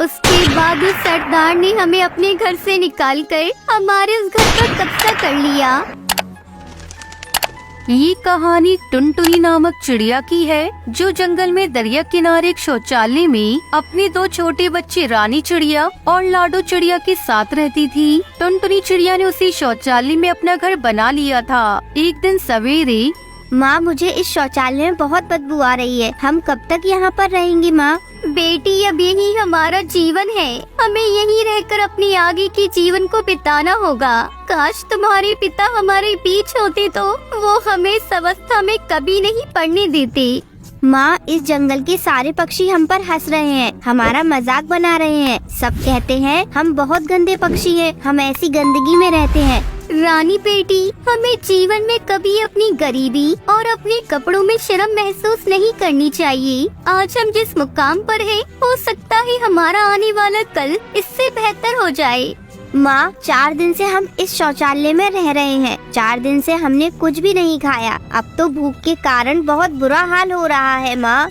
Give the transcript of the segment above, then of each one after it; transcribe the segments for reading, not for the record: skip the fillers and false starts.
उसके बाद उस सरदार ने हमें अपने घर से निकाल कर हमारे उस घर पर कब्जा कर लिया। ये कहानी टुनटुनी नामक चिड़िया की है, जो जंगल में दरिया किनारे एक शौचालय में अपने दो छोटे बच्चे रानी चिड़िया और लाडो चिड़िया के साथ रहती थी। टुनटुनी चिड़िया ने उसी शौचालय में अपना घर बना लिया था। एक दिन सवेरे, माँ मुझे इस शौचालय में बहुत बदबू आ रही है, हम कब तक यहाँ पर रहेंगी माँ? बेटी अब यही हमारा जीवन है, हमें यहीं रहकर अपनी आगे के जीवन को बिताना होगा। काश तुम्हारे पिता हमारे बीच होते तो वो हमें इस अवस्था में कभी नहीं पड़ने देते। माँ इस जंगल के सारे पक्षी हम पर हंस रहे हैं, हमारा मजाक बना रहे हैं। सब कहते हैं हम बहुत गंदे पक्षी हैं, हम ऐसी गंदगी में रहते हैं। रानी बेटी, हमें जीवन में कभी अपनी गरीबी और अपने कपड़ों में शर्म महसूस नहीं करनी चाहिए। आज हम जिस मुकाम पर हैं, हो सकता है हमारा आने वाला कल इससे बेहतर हो जाए। माँ 4 दिन से हम इस शौचालय में रह रहे हैं, 4 दिन से हमने कुछ भी नहीं खाया। अब तो भूख के कारण बहुत बुरा हाल हो रहा है माँ।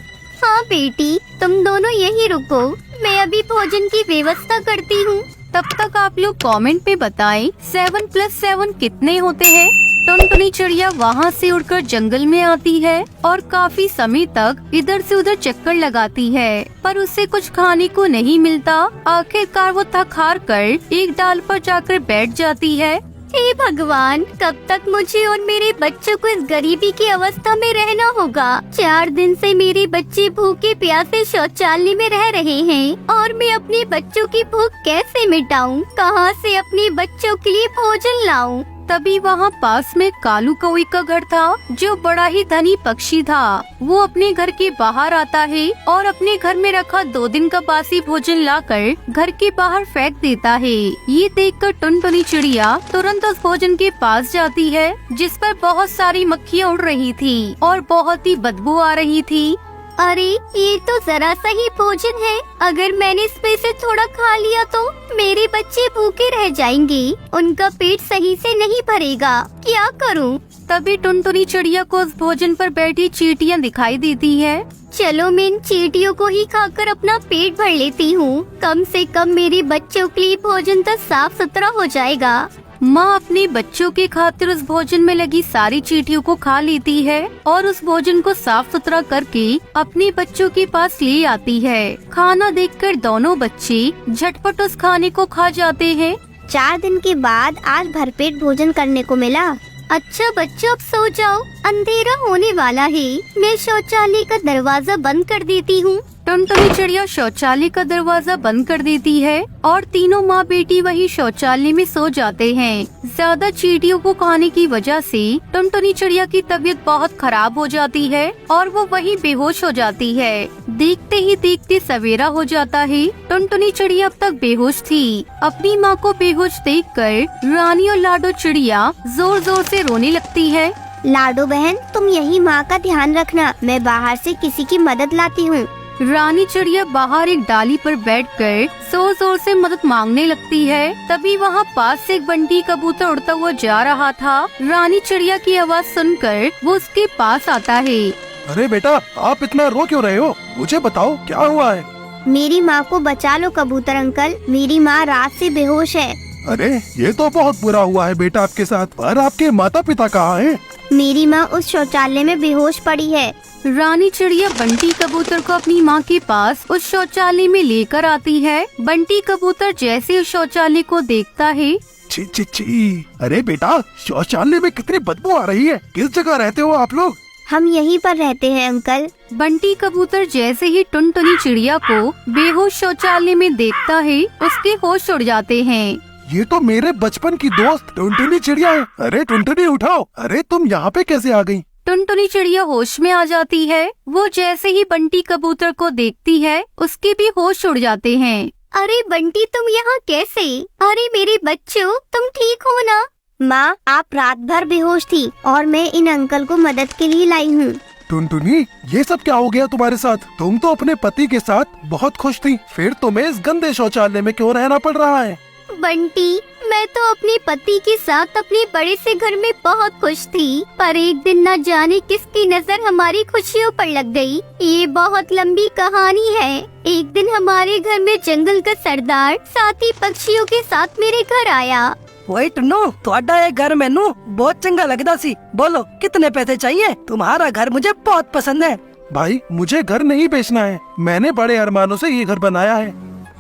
हाँ बेटी, तुम दोनों यहीं रुको, मैं अभी भोजन की व्यवस्था करती हूँ। तब तक आप लोग कमेंट में बताएं 7 + 7 कितने होते हैं। टुनटुनी चिड़िया वहाँ से उड़कर जंगल में आती है और काफी समय तक इधर से उधर चक्कर लगाती है, पर उसे कुछ खाने को नहीं मिलता। आखिरकार वो थक हार कर एक डाल पर जाकर बैठ जाती है। हे भगवान, कब तक मुझे और मेरे बच्चों को इस गरीबी की अवस्था में रहना होगा? 4 दिन से मेरे बच्चे भूखे प्यासे शौचालय में रह रहे हैं और मैं अपने बच्चों की भूख कैसे मिटाऊं? कहां से अपने बच्चों के लिए भोजन लाऊं? तभी वहाँ पास में कालू कौवे का घर था, जो बड़ा ही धनी पक्षी था। वो अपने घर के बाहर आता है और अपने घर में रखा 2 दिन का बासी भोजन लाकर घर के बाहर फेंक देता है। ये देखकर टुनटुनी चिड़िया तुरंत उस भोजन के पास जाती है, जिस पर बहुत सारी मक्खियाँ उड़ रही थी और बहुत ही बदबू आ रही थी। अरे ये तो जरा सा ही भोजन है, अगर मैंने इसमें से थोड़ा खा लिया तो मेरे बच्चे भूखे रह जाएंगे, उनका पेट सही से नहीं भरेगा, क्या करूं? तभी टुनटुनी चिड़िया को उस भोजन पर बैठी चींटियां दिखाई देती है। चलो मैं इन चींटियों को ही खाकर अपना पेट भर लेती हूँ, कम से कम मेरे बच्चों के लिए भोजन तो साफ सुथरा हो जाएगा। माँ अपने बच्चों के खातिर उस भोजन में लगी सारी चींटियों को खा लेती है और उस भोजन को साफ सुथरा करके अपने बच्चों के पास ले आती है। खाना देखकर दोनों बच्चे झटपट उस खाने को खा जाते हैं। 4 दिन के बाद आज भरपेट भोजन करने को मिला। अच्छा बच्चों, अब सो जाओ, अंधेरा होने वाला है, मैं शौचालय का दरवाजा बंद कर देती हूँ। टुनटुनी चिड़िया शौचालय का दरवाजा बंद कर देती है और तीनों माँ बेटी वही शौचालय में सो जाते हैं। ज्यादा चींटियों को खाने की वजह से टुनटुनी चिड़िया की तबीयत बहुत खराब हो जाती है और वो वहीं बेहोश हो जाती है। देखते ही देखते सवेरा हो जाता है। टुनटुनी चिड़िया अब तक बेहोश थी। अपनी माँ को बेहोश देखकर रानी और लाडो चिड़िया जोर जोर से रोने लगती है। लाडो बहन, तुम यही माँ का ध्यान रखना, मैं बाहर से किसी की मदद लाती हूँ। रानी चिड़िया बाहर एक डाली पर बैठकर जोर जोर से मदद मांगने लगती है। तभी वहाँ पास से एक बंटी कबूतर उड़ता हुआ जा रहा था। रानी चिड़िया की आवाज सुनकर वो उसके पास आता है। अरे बेटा, आप इतना रो क्यों रहे हो? मुझे बताओ क्या हुआ है? मेरी माँ को बचा लो कबूतर अंकल, मेरी माँ रात से बेहोश है। अरे ये तो बहुत बुरा हुआ है बेटा आपके साथ, पर आपके माता पिता कहाँ हैं? मेरी माँ उस शौचालय में बेहोश पड़ी है। रानी चिड़िया बंटी कबूतर को अपनी माँ के पास उस शौचालय में लेकर आती है। बंटी कबूतर जैसे उस शौचालय को देखता है, छी छी छी, अरे बेटा शौचालय में कितनी बदबू आ रही है, किस जगह रहते हो आप लोग? हम यहीं पर रहते हैं अंकल। बंटी कबूतर जैसे ही टुनटुनी चिड़िया को बेहोश शौचालय में देखता है, उसके होश उड़ जाते हैं। ये तो मेरे बचपन की दोस्त टुनटुनी चिड़िया है। अरे टुनटुनी उठाओ, अरे तुम यहाँ पे कैसे आ गई? टुनटुनी चिड़िया होश में आ जाती है। वो जैसे ही बंटी कबूतर को देखती है, उसके भी होश उड़ जाते हैं। अरे बंटी, तुम यहाँ कैसे? अरे मेरे बच्चों, तुम ठीक हो ना? माँ, आप रात भर बेहोश थी और मैं इन अंकल को मदद के लिए लाई हूँ। टुनटुनी, ये सब क्या हो गया तुम्हारे साथ? तुम तो अपने पति के साथ बहुत खुश थी, फिर तुम्हें इस गंदे शौचालय में क्यों रहना पड़ रहा है? बंटी, मैं तो अपने पति के साथ अपने बड़े से घर में बहुत खुश थी, पर एक दिन न जाने किसकी नजर हमारी खुशियों पर लग गई। ये बहुत लंबी कहानी है। एक दिन हमारे घर में जंगल का सरदार साथी पक्षियों के साथ मेरे घर आया। वही टुन्नू, ਤੁਹਾਡਾ ये घर मैनू बहुत चंगा लगता सी। बोलो कितने पैसे चाहिए? तुम्हारा घर मुझे बहुत पसंद है। भाई मुझे घर नहीं बेचना है, मैंने बड़े अरमानों से ये घर बनाया है।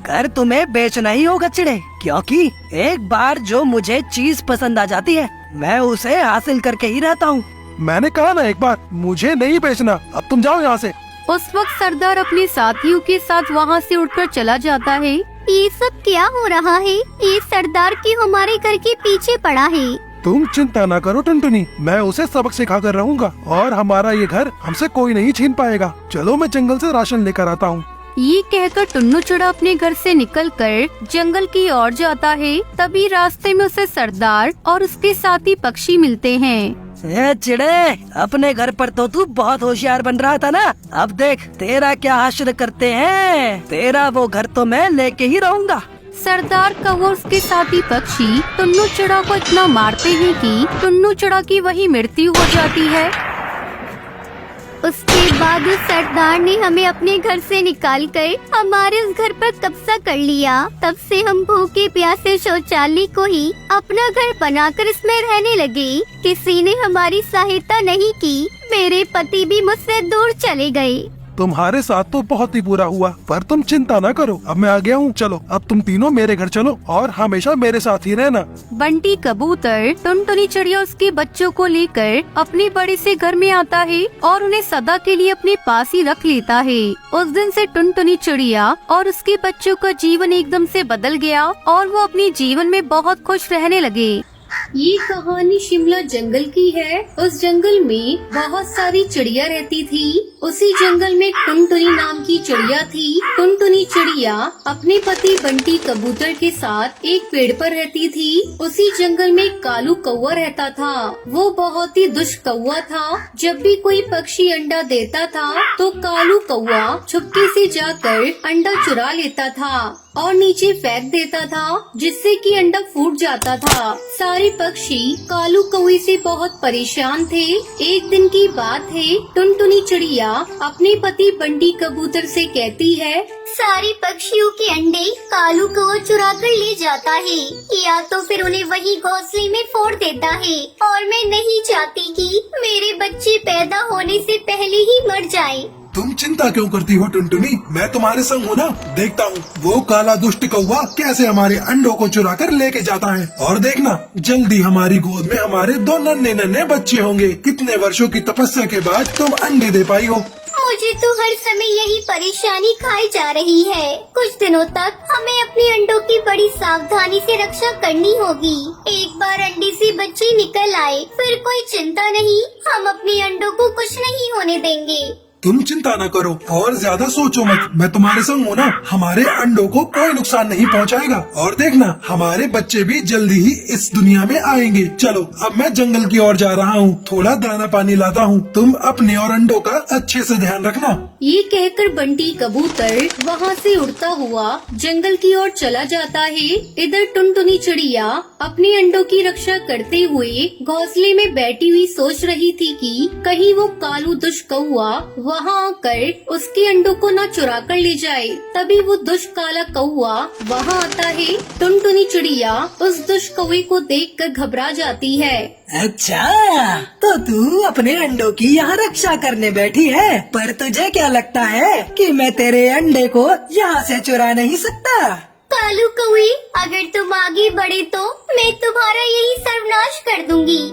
घर तुम्हें बेचना ही होगा चिड़े, क्योंकि एक बार जो मुझे चीज पसंद आ जाती है मैं उसे हासिल करके ही रहता हूँ। मैंने कहा ना एक बार, मुझे नहीं बेचना, अब तुम जाओ यहाँ से। उस वक्त सरदार अपने साथियों के साथ वहाँ से उठकर चला जाता है। ये सब क्या हो रहा है? ये सरदार क्यों हमारे घर के पीछे पड़ा है? तुम चिंता ना करो टुनटुनी, मैं उसे सबक सिखा कर रहूंगा और हमारा ये घर हमसे कोई नहीं छीन पाएगा। चलो मैं जंगल से राशन लेकर आता हूँ। ये कहकर टुन्नू चिड़ा अपने घर से निकलकर जंगल की ओर जाता है। तभी रास्ते में उसे सरदार और उसके साथी पक्षी मिलते हैं। ए चिड़े, अपने घर पर तो तू बहुत होशियार बन रहा था ना, अब देख तेरा क्या हासिल करते हैं। तेरा वो घर तो मैं लेके ही रहूंगा। सरदार कौवा उसके साथी पक्षी टुन्नू चिड़ा को इतना मारते हैं कि टुन्नू चिड़ा की वही मृत्यु हो जाती है। उसके बाद उस सरदार ने हमें अपने घर से निकालकर हमारे उस घर पर कब्जा कर लिया। तब से हम भूखे प्यासे शौचालय को ही अपना घर बनाकर इसमें रहने लगे। किसी ने हमारी सहायता नहीं की। मेरे पति भी मुझसे दूर चले गए। तुम्हारे साथ तो बहुत ही बुरा हुआ, पर तुम चिंता ना करो, अब मैं आ गया हूँ। चलो अब तुम तीनों मेरे घर चलो और हमेशा मेरे साथ ही रहना। बंटी कबूतर टुनटुनी चिड़िया उसके बच्चों को लेकर अपने बड़े से घर में आता है और उन्हें सदा के लिए अपने पास ही रख लेता है। उस दिन से टुनटुनी चिड़िया और उसके बच्चों का जीवन एकदम से बदल गया और वो अपने जीवन में बहुत खुश रहने लगे। ये कहानी शिमला जंगल की है। उस जंगल में बहुत सारी चिड़िया रहती थी। उसी जंगल में टुनटुनी नाम की चिड़िया थी। टुनटुनी चिड़िया अपने पति बंटी कबूतर के साथ एक पेड़ पर रहती थी। उसी जंगल में कालू कौवा रहता था। वो बहुत ही दुष्ट कौवा था। जब भी कोई पक्षी अंडा देता था तो कालू कौवा छुपके से जाकर अंडा चुरा लेता था और नीचे फेंक देता था, जिससे कि अंडा फूट जाता था। सारे पक्षी कालू कौवे से बहुत परेशान थे। एक दिन की बात है, टुनटुनी चिड़िया अपने पति बंटी कबूतर से कहती है, सारे पक्षियों के अंडे कालू कौवा चुरा कर ले जाता है, या तो फिर उन्हें वही घोंसले में फोड़ देता है। और मैं नहीं चाहती कि मेरे बच्चे पैदा होने से पहले ही मर जाएं। तुम चिंता क्यों करती हो टुनटुनी, मैं तुम्हारे संग हूँ ना। देखता हूँ वो काला दुष्ट कौवा कैसे हमारे अंडों को चुरा कर लेके जाता है। और देखना जल्दी हमारी गोद में हमारे 2 नन्हे नन्हे बच्चे होंगे। कितने वर्षों की तपस्या के बाद तुम अंडे दे पाई हो। मुझे तो हर समय यही परेशानी खाई जा रही है। कुछ दिनों तक हमें अपने अंडों की बड़ी सावधानी से रक्षा करनी होगी। एक बार अंडे से बच्चे निकल आए फिर कोई चिंता नहीं, हम अपने अंडों को कुछ नहीं होने देंगे। तुम चिंता न करो और ज्यादा सोचो मत, मैं तुम्हारे संग हूँ ना। हमारे अंडों को कोई नुकसान नहीं पहुँचाएगा। और देखना हमारे बच्चे भी जल्दी ही इस दुनिया में आएंगे। चलो अब मैं जंगल की ओर जा रहा हूँ, थोड़ा दाना पानी लाता हूँ। तुम अपने और अंडों का अच्छे से ध्यान रखना। ये कहकर बंटी कबूतर वहाँ से उड़ता हुआ जंगल की ओर चला जाता है। इधर टुनटुनी चिड़िया अपने अंडों की रक्षा करते हुए घोंसले में बैठी हुई सोच रही थी कि कहीं वो कालू दुष्ट कौवा वहाँ आकर उसके अंडों को न चुरा कर ले जाए। तभी वो दुष्ट काला कौवा वहाँ आता है। टुनटुनी चिड़िया उस दुष्ट कौवे को देखकर घबरा जाती है। अच्छा, तो तू अपने अंडों की यहाँ रक्षा करने बैठी है, पर तुझे क्या लगता है कि मैं तेरे अंडे को यहाँ से चुरा नहीं सकता? कालू कौवे, अगर तुम आगे बढ़े तो मैं तुम्हारा यही सर्वनाश कर दूंगी।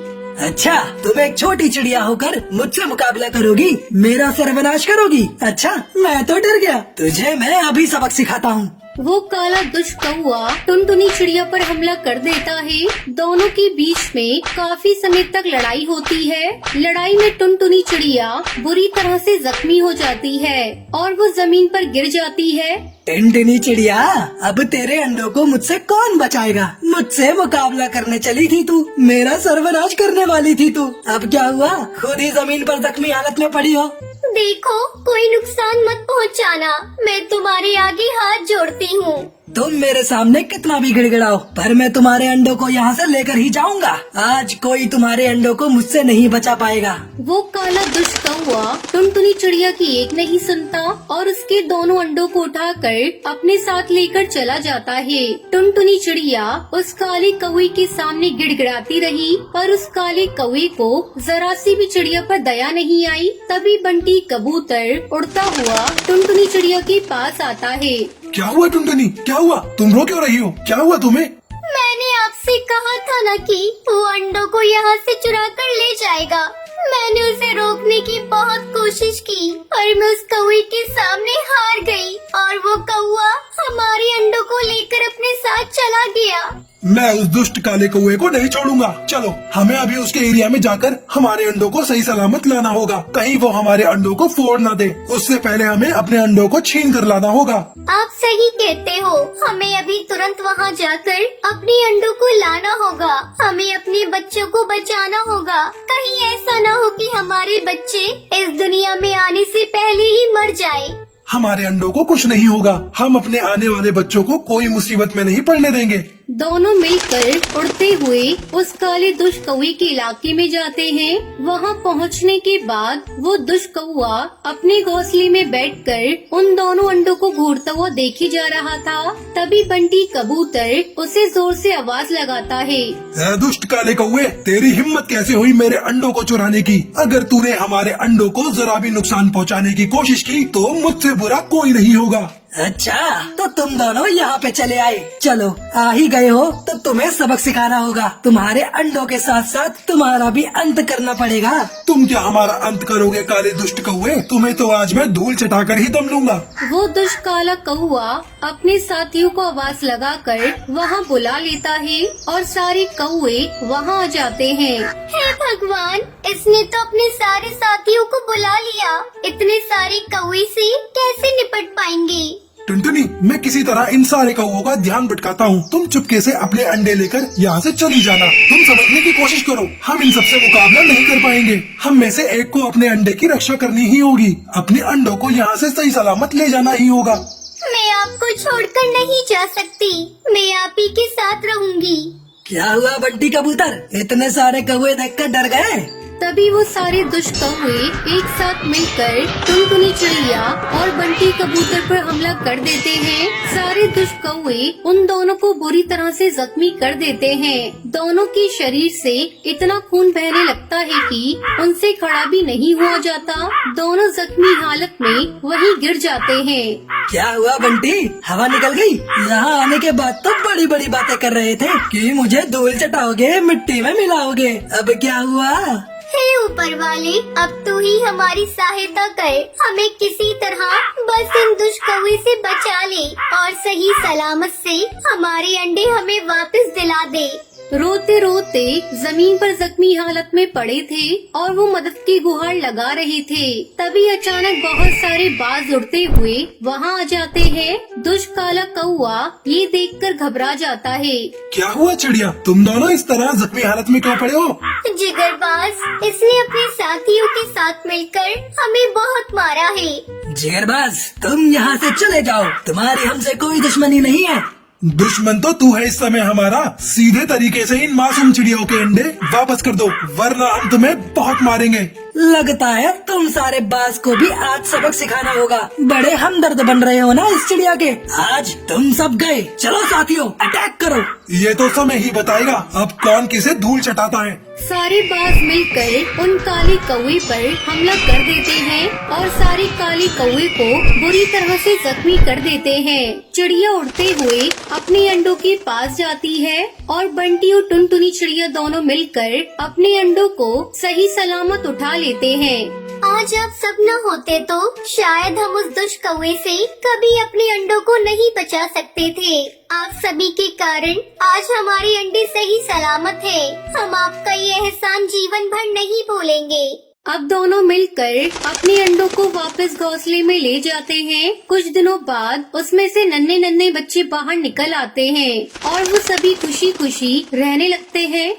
अच्छा, तुम एक छोटी चिड़िया होकर मुझसे मुकाबला करोगी, मेरा सर्वनाश करोगी? अच्छा, मैं तो डर गया। तुझे मैं अभी सबक सिखाता हूँ। वो काला दुष्ट कौवा टुनटुनी चिड़िया पर हमला कर देता है। दोनों के बीच में काफी समय तक लड़ाई होती है। लड़ाई में टुनटुनी चिड़िया बुरी तरह से जख्मी हो जाती है और वो जमीन पर गिर जाती है। टुनटुनी चिड़िया, अब तेरे अंडों को मुझसे कौन बचाएगा? मुझसे मुकाबला करने चली थी तू, मेरा सर्वनाश करने वाली थी तू। अब क्या हुआ? खुद ही जमीन पर जख्मी हालत में पड़ी हो। देखो, कोई नुकसान मत पहुंचाना, मैं तुम्हारे आगे हाथ जोड़ती हूँ। तुम मेरे सामने कितना भी गिड़गिड़ाओ, पर मैं तुम्हारे अंडों को यहाँ से लेकर ही जाऊंगा। आज कोई तुम्हारे अंडों को मुझसे नहीं बचा पाएगा। वो काला दुष्ट कौवा टुनटुनी चिड़िया की एक नहीं सुनता और उसके दोनों अंडों को उठाकर अपने साथ लेकर चला जाता है। टुनटुनी चिड़िया उस काले कौवे के सामने गिड़गिड़ाती रही, पर उस काले कौवे को जरा सी भी चिड़िया पर दया नहीं आई। तभी बंटी कबूतर उड़ता हुआ टुनटुनी चिड़िया के पास आता है। क्या हुआ टुनटुनी, क्या हुआ? तुम रो क्यों रही हो? क्या हुआ तुम्हें? मैंने आपसे कहा था ना कि वो अंडों को यहाँ से चुरा कर ले जाएगा। मैंने उसे रोकने की बहुत कोशिश की, पर मैं उस कौवे के सामने हार गई और वो कौवा हमारे अंडों को लेकर अपने साथ चला गया। मैं उस दुष्ट काले कौवे को नहीं छोड़ूंगा। चलो, हमें अभी उसके एरिया में जाकर हमारे अंडों को सही सलामत लाना होगा। कहीं वो हमारे अंडों को फोड़ ना दे। उससे पहले हमें अपने अंडों को छीन कर लाना होगा। आप सही कहते हो, हमें अभी तुरंत वहाँ जाकर अपने अंडों को लाना होगा। हमें अपने बच्चों को बचाना होगा। कहीं ऐसा ना हो कि हमारे बच्चे इस दुनिया में आने से पहले ही मर जाए। हमारे अंडों को कुछ नहीं होगा। हम अपने आने वाले बच्चों को कोई मुसीबत में नहीं पड़ने देंगे। दोनों मिलकर उड़ते हुए उस काले दुष्ट कौवे के इलाके में जाते हैं। वहां पहुंचने के बाद वो दुष्ट कौवा अपने घोंसले में बैठकर उन दोनों अंडों को घूरता हुआ देखे जा रहा था। तभी बंटी कबूतर उसे जोर से आवाज लगाता है। ऐ दुष्ट काले कौवे, तेरी हिम्मत कैसे हुई मेरे अंडों को चुराने की? अगर तूने हमारे अंडों को जरा भी नुकसान पहुंचाने की कोशिश की तो मुझसे बुरा कोई नहीं होगा। अच्छा, तो तुम दोनों यहाँ पे चले आए। चलो, आ ही गए हो तो तुम्हें सबक सिखाना होगा। तुम्हारे अंडों के साथ साथ तुम्हारा भी अंत करना पड़ेगा। तुम क्या हमारा अंत करोगे काले दुष्ट कौवे? तुम्हें तो आज मैं धूल चटाकर ही दम लूंगा। वो दुष्ट काला कौवा अपने साथियों को आवाज लगाकर वहाँ बुला लेता है और सारे कौवे वहाँ आ जाते हैं। हे भगवान, इसने तो अपने सारे साथियों को बुला लिया। इतने सारे कौवे से कैसे निपट पाएंगे? टुनटुनी, मैं किसी तरह इन सारे कौवों का ध्यान भटकाता हूँ। तुम चुपके से अपने अंडे लेकर यहाँ से चली जाना। तुम समझने की कोशिश करो, हम इन सबसे मुकाबला नहीं कर पाएंगे। हम में से एक को अपने अंडे की रक्षा करनी ही होगी। अपने अंडों को यहाँ से सही सलामत ले जाना ही होगा। मैं आपको छोड़कर नहीं जा सकती। मैं आप ही के साथ रहूंगी। क्या हुआ बंटी कबूतर? इतने सारे कौवे देखकर डर गए? तभी वो सारे दुष्ट कौवे एक साथ मिलकर टुनटुनी चिड़िया और बंटी कबूतर पर हमला कर देते हैं। सारे दुष्ट कौवे उन दोनों को बुरी तरह से जख्मी कर देते हैं। दोनों के शरीर से इतना खून बहने लगता है कि उनसे खड़ा भी नहीं हुआ जाता। दोनों जख्मी हालत में वहीं गिर जाते हैं। क्या हुआ बंटी? हवा निकल गई? यहाँ आने के बाद तो बड़ी बड़ी बातें कर रहे थे कि मुझे धूल चटाओगे, मिट्टी में मिलाओगे। अब क्या हुआ? हे ऊपर वाले, अब तू ही हमारी सहायता कर। हमें किसी तरह बस इन दुष्ट कौवे से बचा ले और सही सलामत से हमारे अंडे हमें वापस दिला दे। रोते रोते जमीन पर जख्मी हालत में पड़े थे और वो मदद की गुहार लगा रहे थे। तभी अचानक बहुत सारे बाज उड़ते हुए वहाँ आ जाते हैं। दुष्ट काला कौवा ये देखकर घबरा जाता है। क्या हुआ चिड़िया, तुम दोनों इस तरह जख्मी हालत में क्यों पड़े हो? जिगरबाज, इसने अपने साथियों के साथ मिलकर हमें बहुत मारा है। जिगरबाज, तुम यहाँ से चले जाओ। तुम्हारी हमसे कोई दुश्मनी नहीं है। दुश्मन तो तू है इस समय हमारा। सीधे तरीके से इन मासूम चिड़ियों के अंडे वापस कर दो, वरना हम तुम्हें बहुत मारेंगे। लगता है तुम सारे बाज को भी आज सबक सिखाना होगा। बड़े हमदर्द बन रहे हो ना इस चिड़िया के। आज तुम सब गए। चलो साथियों, अटैक करो। ये तो समय ही बताएगा अब कौन किसे धूल चटाता है। सारे बाज मिलकर उन काले कौवे पर हमला कर देते हैं और सारे काले कौवे को बुरी तरह से जख्मी कर देते हैं। चिड़िया उड़ते हुए अपने अंडों के पास जाती है और बंटी और टुनटुनी चिड़िया दोनों मिलकर अपने अंडों को सही सलामत उठा लेते हैं। आज आप सब न होते तो शायद हम उस दुष्ट कौवे से कभी अपने अंडों को नहीं बचा सकते थे। आप सभी के कारण आज हमारे अंडे सही सलामत है। हम आपका ये एहसान जीवन भर नहीं भूलेंगे। अब दोनों मिलकर अपने अंडों को वापस घोंसले में ले जाते हैं। कुछ दिनों बाद उसमें से नन्हे नन्हे बच्चे बाहर निकल आते हैं और वो सभी खुशी खुशी रहने लगते हैं।